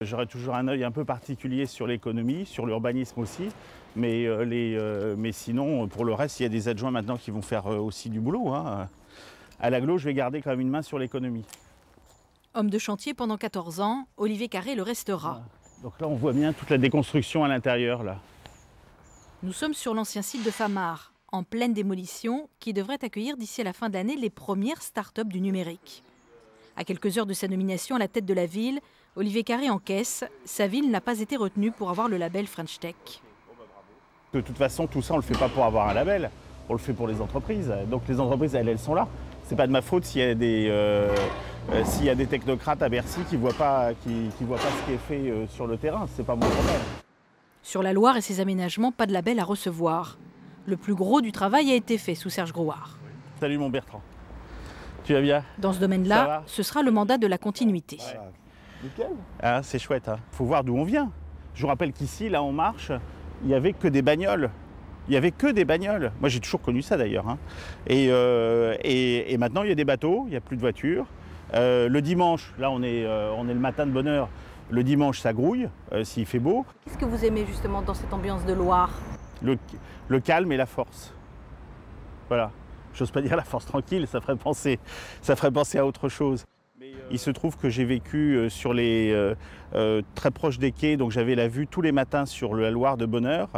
J'aurais toujours un œil un peu particulier sur l'économie, sur l'urbanisme aussi, mais sinon, pour le reste, il y a des adjoints maintenant qui vont faire aussi du boulot, hein. À l'agglo, je vais garder quand même une main sur l'économie. Homme de chantier pendant 14 ans, Olivier Carré le restera. Voilà. Donc là, on voit bien toute la déconstruction à l'intérieur, là. Nous sommes sur l'ancien site de Famar, en pleine démolition, qui devrait accueillir d'ici à la fin de l'année les premières start-up du numérique. À quelques heures de sa nomination à la tête de la ville, Olivier Carré encaisse. Sa ville n'a pas été retenue pour avoir le label French Tech. De toute façon, tout ça, on ne le fait pas pour avoir un label, on le fait pour les entreprises. Donc les entreprises, elles sont là. C'est pas de ma faute s'il y a des technocrates à Bercy qui voient pas ce qui est fait sur le terrain. C'est pas mon problème. Sur la Loire et ses aménagements, pas de label à recevoir. Le plus gros du travail a été fait sous Serge Grouard. Salut mon Bertrand. Tu vas bien? Dans ce domaine-là, ce sera le mandat de la continuité. Nickel. Ah, c'est chouette. Hein. Faut voir d'où on vient. Je vous rappelle qu'ici, là, on marche, il n'y avait que des bagnoles. Il n'y avait que des bagnoles. Moi, j'ai toujours connu ça d'ailleurs. Hein. Et maintenant, il y a des bateaux, il n'y a plus de voitures. Le dimanche, là, on est le matin de bonne heure. Le dimanche, ça grouille, s'il fait beau. Qu'est-ce que vous aimez justement dans cette ambiance de Loire? Le calme et la force. Voilà. J'ose pas dire la force tranquille, ça ferait penser à autre chose. Il se trouve que j'ai vécu sur très proche des quais, donc j'avais la vue tous les matins sur la Loire de bonne heure.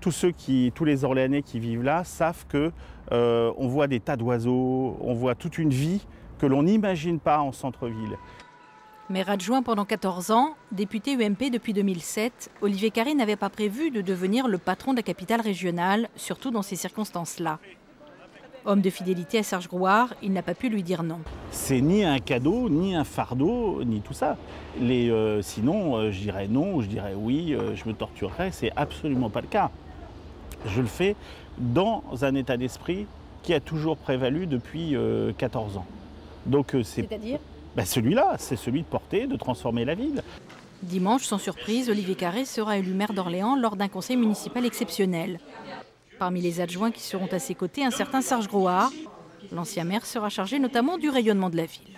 Tous les Orléanais qui vivent là savent que on voit des tas d'oiseaux, on voit toute une vie que l'on n'imagine pas en centre-ville. Maire adjoint pendant 14 ans, député UMP depuis 2007, Olivier Carré n'avait pas prévu de devenir le patron de la capitale régionale, surtout dans ces circonstances-là. Homme de fidélité à Serge Grouard, il n'a pas pu lui dire non. C'est ni un cadeau, ni un fardeau, ni tout ça. Sinon, je dirais non, je dirais oui, je me torturerais. C'est absolument pas le cas. Je le fais dans un état d'esprit qui a toujours prévalu depuis 14 ans. Donc c'est-à-dire celui-là, c'est celui de porter, de transformer la ville. Dimanche, sans surprise, Olivier Carré sera élu maire d'Orléans lors d'un conseil municipal exceptionnel. Parmi les adjoints qui seront à ses côtés, un certain Serge Grouard. L'ancien maire sera chargé notamment du rayonnement de la ville.